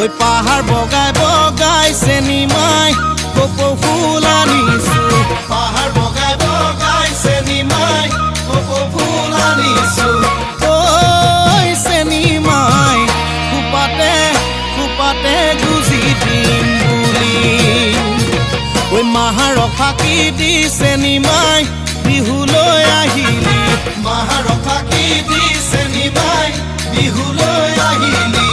ওই পাহাড় বগাই বগাই চেনি মাই কপৌ ফুল আনিছো পাহাড় বগাই বগাই চেনি মাই কপৌ ফুল আনিছো ঐ চেনি মাই খুপাতে খুপাতে গুজি দিম বুলি ঐ মাহাৰক ফাঁকি দি চেনি মাই বিহুলৈ আহিলি মাহাৰক ফাঁকি দি চেনি মাই বিহুলৈ আহিলি